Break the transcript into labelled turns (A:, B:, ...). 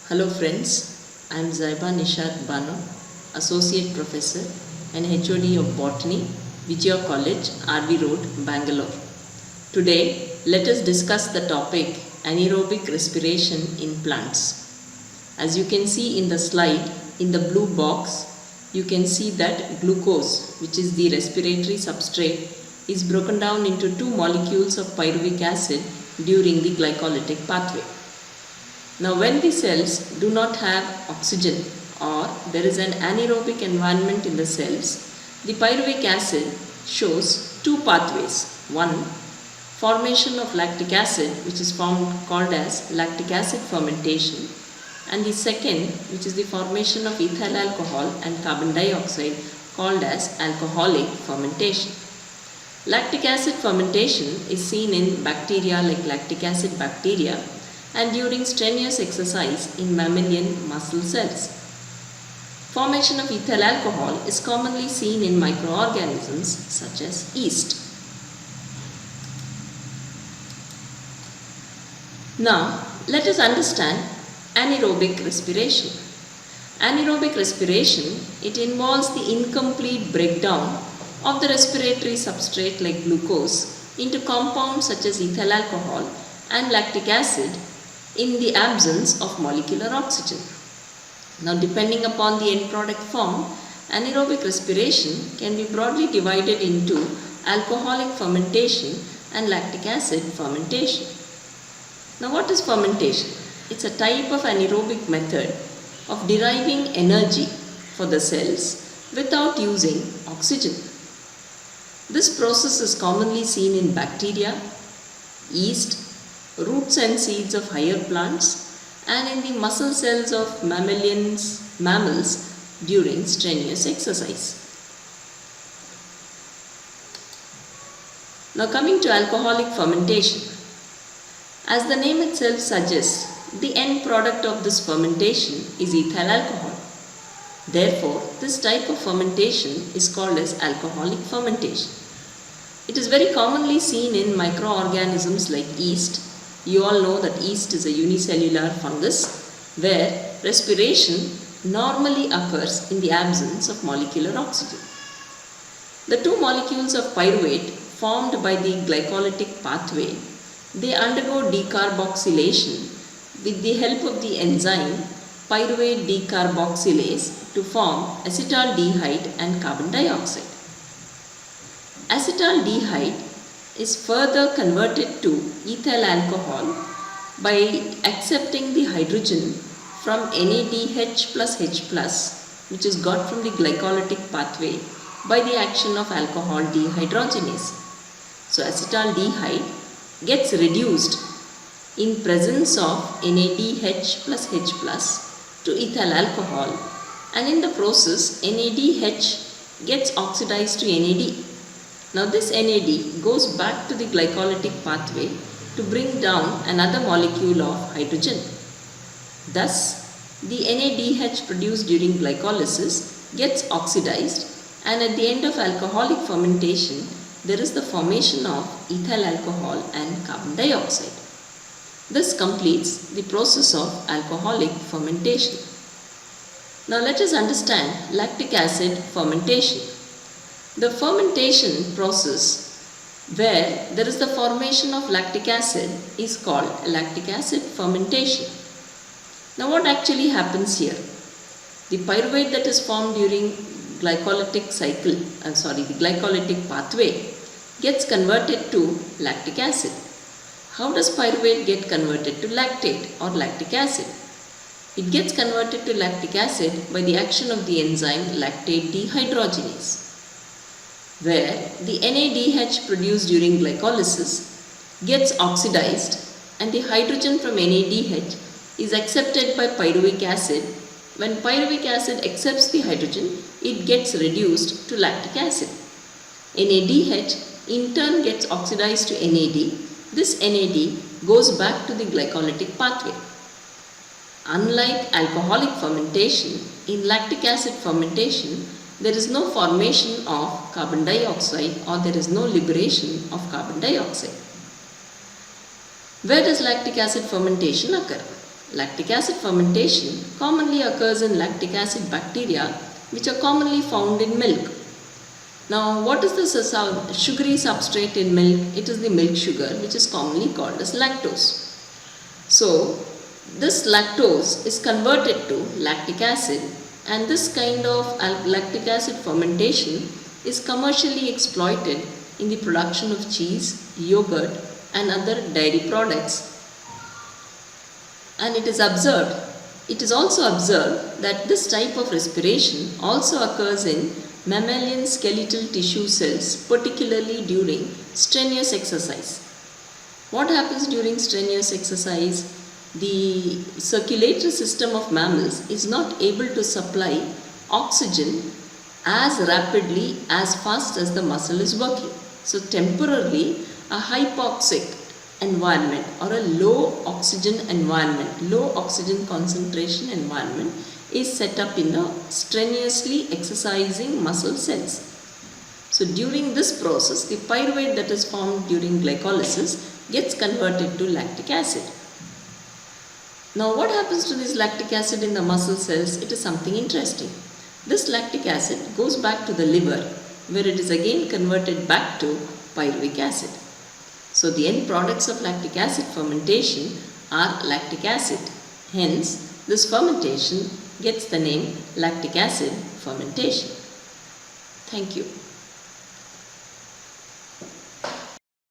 A: Hello friends, I am Zaiba Nishat Bano, Associate Professor and HOD of Botany, Vijaya College, RV Road, Bangalore. Today, let us discuss the topic anaerobic respiration in plants. As you can see in the slide, in the blue box, you can see that glucose, which is the respiratory substrate, is broken down into two molecules of pyruvic acid during the glycolytic pathway. Now when the cells do not have oxygen or there is an anaerobic environment in the cells, the pyruvic acid shows two pathways. One, formation of lactic acid, which is called as lactic acid fermentation, and the second, which is the formation of ethyl alcohol and carbon dioxide, called as alcoholic fermentation. Lactic acid fermentation is seen in bacteria like lactic acid bacteria and during strenuous exercise in mammalian muscle cells. Formation of ethyl alcohol is commonly seen in microorganisms such as yeast. Now, let us understand anaerobic respiration. Anaerobic respiration, it involves the incomplete breakdown of the respiratory substrate like glucose into compounds such as ethyl alcohol and lactic acid in the absence of molecular oxygen. Now, depending upon the end product form, anaerobic respiration can be broadly divided into alcoholic fermentation and lactic acid fermentation. Now, what is fermentation? It's a type of anaerobic method of deriving energy for the cells without using oxygen. This process is commonly seen in bacteria, yeast, roots and seeds of higher plants, and in the muscle cells of mammals during strenuous exercise. Now coming to alcoholic fermentation. As the name itself suggests, the end product of this fermentation is ethyl alcohol. Therefore, this type of fermentation is called as alcoholic fermentation. It is very commonly seen in microorganisms like yeast. You all know that yeast is a unicellular fungus where respiration normally occurs in the absence of molecular oxygen. The two molecules of pyruvate formed by the glycolytic pathway, they undergo decarboxylation with the help of the enzyme pyruvate decarboxylase to form acetaldehyde and carbon dioxide. Acetaldehyde is further converted to ethyl alcohol by accepting the hydrogen from NADH plus H plus, which is got from the glycolytic pathway by the action of alcohol dehydrogenase. So acetaldehyde gets reduced in presence of NADH plus H plus to ethyl alcohol, and in the process NADH gets oxidized to NAD. Now this NAD goes back to the glycolytic pathway to bring down another molecule of hydrogen. Thus, the NADH produced during glycolysis gets oxidized, and at the end of alcoholic fermentation, there is the formation of ethyl alcohol and carbon dioxide. This completes the process of alcoholic fermentation. Now let us understand lactic acid fermentation. The fermentation process where there is the formation of lactic acid is called lactic acid fermentation. Now what actually happens here? The pyruvate that is formed during glycolytic pathway gets converted to lactic acid. How does pyruvate get converted to lactate or lactic acid? It gets converted to lactic acid by the action of the enzyme lactate dehydrogenase, where the NADH produced during glycolysis gets oxidized and the hydrogen from NADH is accepted by pyruvic acid. When pyruvic acid accepts the hydrogen, it gets reduced to lactic acid. NADH in turn gets oxidized to NAD. This NAD goes back to the glycolytic pathway. Unlike alcoholic fermentation, in lactic acid fermentation, there is no formation of carbon dioxide or there is no liberation of carbon dioxide. Where does lactic acid fermentation occur? Lactic acid fermentation commonly occurs in lactic acid bacteria which are commonly found in milk. Now, what is the sugary substrate in milk? It is the milk sugar, which is commonly called as lactose. So, this lactose is converted to lactic acid, and this kind of lactic acid fermentation is commercially exploited in the production of cheese, yogurt, and other dairy products. And it is also observed that this type of respiration also occurs in mammalian skeletal tissue cells, particularly during strenuous exercise. What happens during strenuous exercise? The circulatory system of mammals is not able to supply oxygen as rapidly, as fast as the muscle is working. So temporarily, a hypoxic environment or a low oxygen environment, low oxygen concentration environment is set up in the strenuously exercising muscle cells. So during this process, the pyruvate that is formed during glycolysis gets converted to lactic acid. Now what happens to this lactic acid in the muscle cells? It is something interesting. This lactic acid goes back to the liver, where it is again converted back to pyruvic acid. So the end products of lactic acid fermentation are lactic acid. Hence, this fermentation gets the name lactic acid fermentation. Thank you.